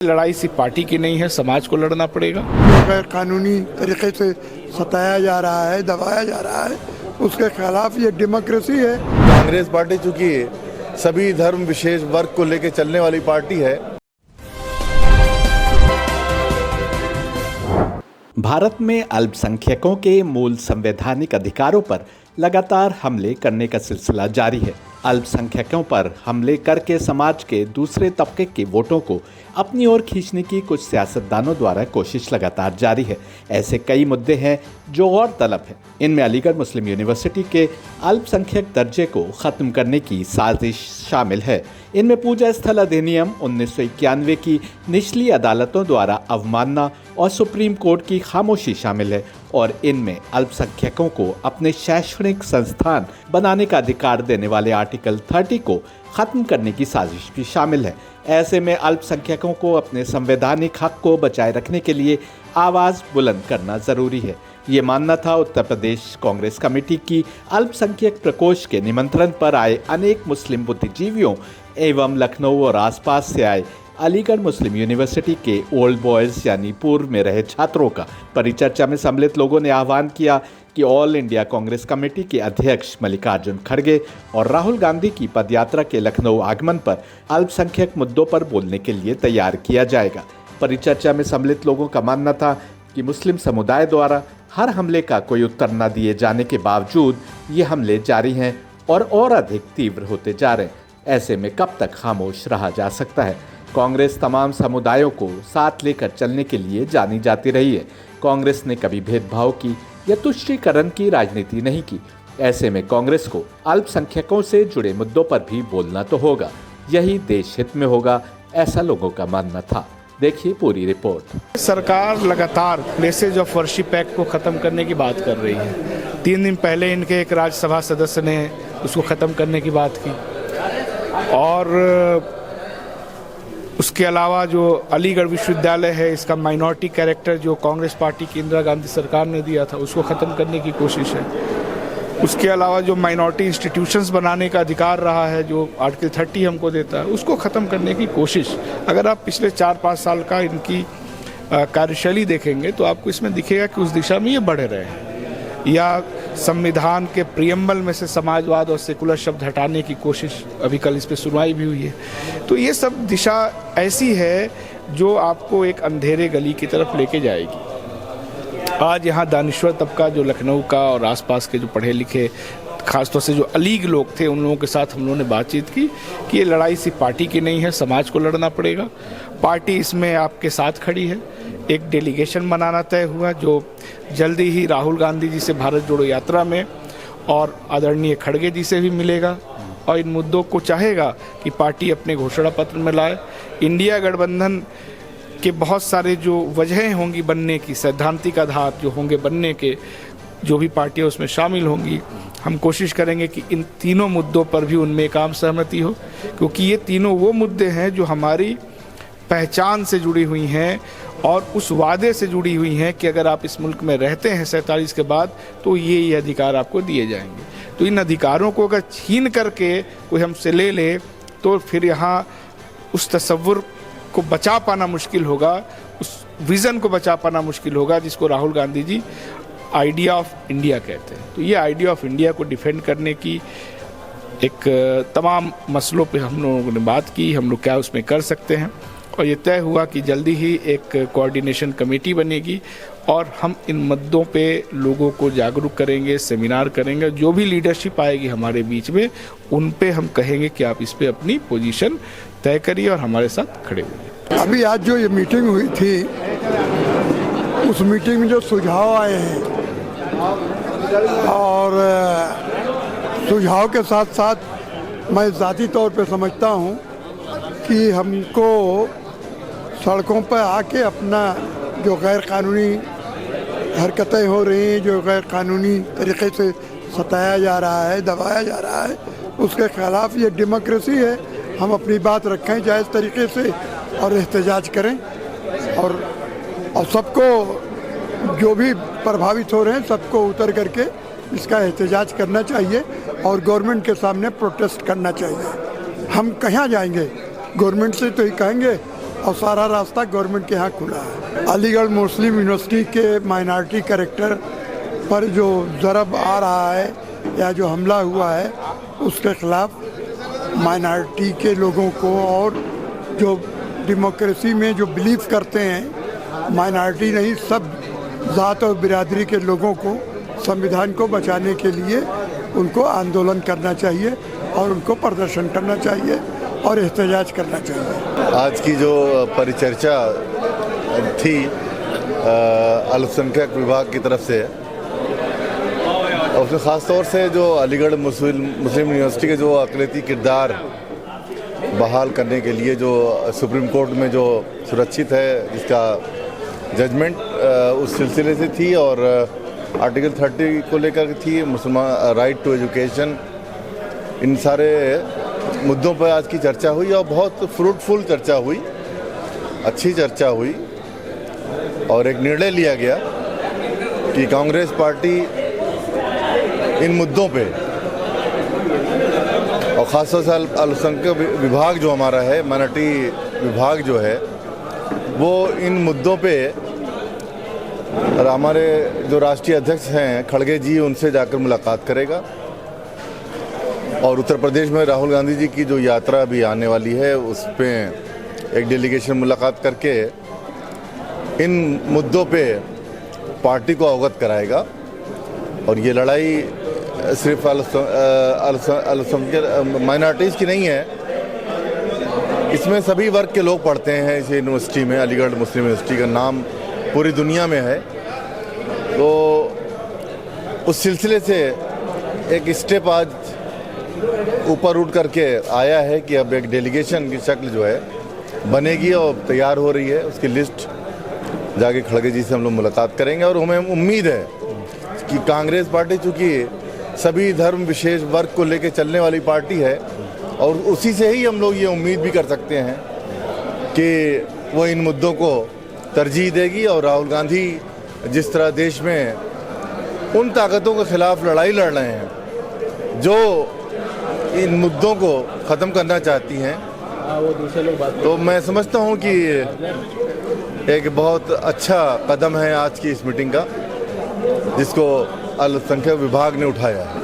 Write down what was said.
लड़ाई सिर्फ पार्टी की नहीं है, समाज को लड़ना पड़ेगा। गैर कानूनी तरीके से सताया जा रहा है, दबाया जा रहा है, उसके खिलाफ ये डेमोक्रेसी है। कांग्रेस पार्टी चूंकि सभी धर्म विशेष वर्ग को लेकर चलने वाली पार्टी है। भारत में अल्पसंख्यकों के मूल संवैधानिक अधिकारों पर लगातार हमले करने का सिलसिला जारी है। अल्पसंख्यकों पर हमले करके समाज के दूसरे तबके के वोटों को अपनी ओर खींचने की कुछ सियासतदानों द्वारा कोशिश लगातार जारी है। ऐसे कई मुद्दे हैं जो और तलब है। इनमें अलीगढ़ मुस्लिम यूनिवर्सिटी के अल्पसंख्यक दर्जे को ख़त्म करने की साजिश शामिल है। इनमें पूजा स्थल अधिनियम 1991 की निचली अदालतों द्वारा अवमानना और सुप्रीम कोर्ट की खामोशी शामिल है और इनमें अल्पसंख्यकों को अपने शैक्षणिक संस्थान बनाने का अधिकार देने वाले आर्टिकल 30 को ख़त्म करने की साजिश भी शामिल है। ऐसे में अल्पसंख्यकों को अपने संवैधानिक हक को बचाए रखने के लिए आवाज़ बुलंद करना ज़रूरी है। ये मानना था उत्तर प्रदेश कांग्रेस कमेटी की अल्पसंख्यक प्रकोष्ठ के निमंत्रण पर आए अनेक मुस्लिम बुद्धिजीवियों एवं लखनऊ और आसपास से आए अलीगढ़ मुस्लिम यूनिवर्सिटी के ओल्ड बॉयज़ यानी पूर्व में रहे छात्रों का। परिचर्चा में सम्मिलित लोगों ने आह्वान किया कि ऑल इंडिया कांग्रेस कमेटी के अध्यक्ष मल्लिकार्जुन खड़गे और राहुल गांधी की पदयात्रा के लखनऊ आगमन पर अल्पसंख्यक मुद्दों पर बोलने के लिए तैयार किया जाएगा। परिचर्चा में सम्मिलित लोगों का मानना था कि मुस्लिम समुदाय द्वारा हर हमले का कोई उत्तर न दिए जाने के बावजूद ये हमले जारी हैं और अधिक तीव्र होते जा रहे हैं। ऐसे में कब तक खामोश रहा जा सकता है। कांग्रेस तमाम समुदायों को साथ लेकर चलने के लिए जानी जाती रही है। कांग्रेस ने कभी भेदभाव की या तुष्टीकरण की राजनीति नहीं की। ऐसे में कांग्रेस को अल्पसंख्यकों से जुड़े मुद्दों पर भी बोलना तो होगा। यही देश हित में होगा, ऐसा लोगों का मानना था। देखिए पूरी रिपोर्ट। सरकार लगातार प्लेसेज ऑफ वर्शिप एक्ट को ख़त्म करने की बात कर रही है। 3 दिन पहले इनके एक राज्यसभा सदस्य ने उसको ख़त्म करने की बात की और उसके अलावा जो अलीगढ़ विश्वविद्यालय है, इसका माइनॉरिटी कैरेक्टर जो कांग्रेस पार्टी की इंदिरा गांधी सरकार ने दिया था, उसको ख़त्म करने की कोशिश है। उसके अलावा जो माइनॉरिटी इंस्टीट्यूशंस बनाने का अधिकार रहा है, जो आर्टिकल 30 हमको देता है, उसको ख़त्म करने की कोशिश। अगर आप पिछले 4-5 साल का इनकी कार्यशैली देखेंगे तो आपको इसमें दिखेगा कि उस दिशा में ये बढ़ रहे हैं। या संविधान के प्रियम्बल में से समाजवाद और सेकुलर शब्द हटाने की कोशिश, अभी कल इस पर सुनवाई भी हुई है। तो ये सब दिशा ऐसी है जो आपको एक अंधेरे गली की तरफ लेके जाएगी। आज यहाँ दानिश्वर तबका जो लखनऊ का और आसपास के जो पढ़े लिखे खासतौर से जो अलीग लोग थे, उन लोगों के साथ हम लोगों ने बातचीत की कि ये लड़ाई सिर्फ पार्टी की नहीं है, समाज को लड़ना पड़ेगा। पार्टी इसमें आपके साथ खड़ी है। एक डेलीगेशन बनाना तय हुआ जो जल्दी ही राहुल गांधी जी से भारत जोड़ो यात्रा में और आदरणीय खड़गे जी से भी मिलेगा और इन मुद्दों को चाहेगा कि पार्टी अपने घोषणा पत्र में लाए। इंडिया गठबंधन के बहुत सारे जो वजहें होंगी बनने की, सैद्धांतिक आधार जो होंगे बनने के, जो भी पार्टियां उसमें शामिल होंगी, हम कोशिश करेंगे कि इन तीनों मुद्दों पर भी उनमें एक आम सहमति हो, क्योंकि ये तीनों वो मुद्दे हैं जो हमारी पहचान से जुड़ी हुई हैं और उस वादे से जुड़ी हुई हैं कि अगर आप इस मुल्क में रहते हैं 47 के बाद तो ये अधिकार आपको दिए जाएंगे। तो इन अधिकारों को अगर छीन करके कोई हमसे ले ले तो फिर यहाँ उस तसव्वुर को बचा पाना मुश्किल होगा, उस विज़न को बचा पाना मुश्किल होगा जिसको Rahul Gandhi ji idea of India कहते हैं। तो ये आइडिया ऑफ इंडिया को डिफेंड करने की एक तमाम मसलों पे हम लोगों ने बात की, हम लोग क्या उसमें कर सकते हैं, और ये तय हुआ कि जल्दी ही एक कोऑर्डिनेशन कमेटी बनेगी और हम इन मुद्दों पे लोगों को जागरूक करेंगे, सेमिनार करेंगे। जो भी लीडरशिप आएगी हमारे बीच में, उन पे हम कहेंगे कि आप इस पे अपनी पोजीशन तय करिए और हमारे साथ खड़े हुए। अभी आज जो ये मीटिंग हुई थी, उस मीटिंग में जो सुझाव आए हैं और सुझाव के साथ साथ मैं ज़ाती तौर पे समझता हूँ कि हमको सड़कों पर आके अपना जो गैर कानूनी हरकतें हो रही हैं, जो गैर कानूनी तरीके से सताया जा रहा है, दबाया जा रहा है, उसके खिलाफ ये डेमोक्रेसी है। हम अपनी बात रखें जायज़ तरीके से और एहतजाज करें और सबको जो भी प्रभावित हो रहे हैं सबको उतर करके इसका एहतजाज करना चाहिए और गवर्नमेंट के सामने प्रोटेस्ट करना चाहिए। हम कहाँ जाएंगे? गवर्नमेंट से तो ही कहेंगे और सारा रास्ता गवर्नमेंट के यहाँ खुला है। अलीगढ़ मुस्लिम यूनिवर्सिटी के माइनॉरिटी कैरेक्टर पर जो ज़रब आ रहा है या जो हमला हुआ है उसके खिलाफ माइनॉरिटी के लोगों को और जो डेमोक्रेसी में जो बिलीव करते हैं, माइनॉरिटी नहीं सब ज़ात और बिरादरी के लोगों को, संविधान को बचाने के लिए उनको आंदोलन करना चाहिए और उनको प्रदर्शन करना चाहिए और एहतजाज करना चाहिए। आज की जो परिचर्चा थी अल्पसंख्यक विभाग की तरफ से, उसमें ख़ास तौर से जो अलीगढ़ मुस्लिम यूनिवर्सिटी के जो अक़लियती किरदार बहाल करने के लिए जो सुप्रीम कोर्ट में जो सुरक्षित है, जिसका जजमेंट उस सिलसिले से थी और आर्टिकल 30 को लेकर थी, मुसलमान राइट टू एजुकेशन, इन सारे मुद्दों पर आज की चर्चा हुई और बहुत फ्रूटफुल चर्चा हुई, अच्छी चर्चा हुई और एक निर्णय लिया गया कि कांग्रेस पार्टी इन मुद्दों पे और ख़ासतौर से अल्पसंख्यक विभाग जो हमारा है, माइनॉरिटी विभाग जो है, वो इन मुद्दों पे और हमारे जो राष्ट्रीय अध्यक्ष हैं खड़गे जी, उनसे जाकर मुलाकात करेगा और उत्तर प्रदेश में राहुल गांधी जी की जो यात्रा अभी आने वाली है उस पर एक डेलीगेशन मुलाकात करके इन मुद्दों पे पार्टी को अवगत कराएगा। और ये लड़ाई सिर्फ माइनॉरिटीज़ की नहीं है, इसमें सभी वर्ग के लोग पढ़ते हैं इस यूनिवर्सिटी में। अलीगढ़ मुस्लिम यूनिवर्सिटी का नाम पूरी दुनिया में है, तो उस सिलसिले से एक स्टेप आज ऊपर उठ करके आया है कि अब एक डेलीगेशन की शक्ल जो है बनेगी और तैयार हो रही है। उसकी लिस्ट जाके खड़गे जी से हम लोग मुलाकात करेंगे और हमें उम्मीद है कि कांग्रेस पार्टी चूँकि सभी धर्म विशेष वर्ग को लेकर चलने वाली पार्टी है और उसी से ही हम लोग ये उम्मीद भी कर सकते हैं कि वो इन मुद्दों को तरजीह देगी और राहुल गांधी जिस तरह देश में उन ताकतों के खिलाफ लड़ाई लड़ रहे हैं जो इन मुद्दों को ख़त्म करना चाहती हैं, तो मैं समझता हूं कि एक बहुत अच्छा कदम है आज की इस मीटिंग का, जिसको अल्पसंख्यक विभाग ने उठाया है।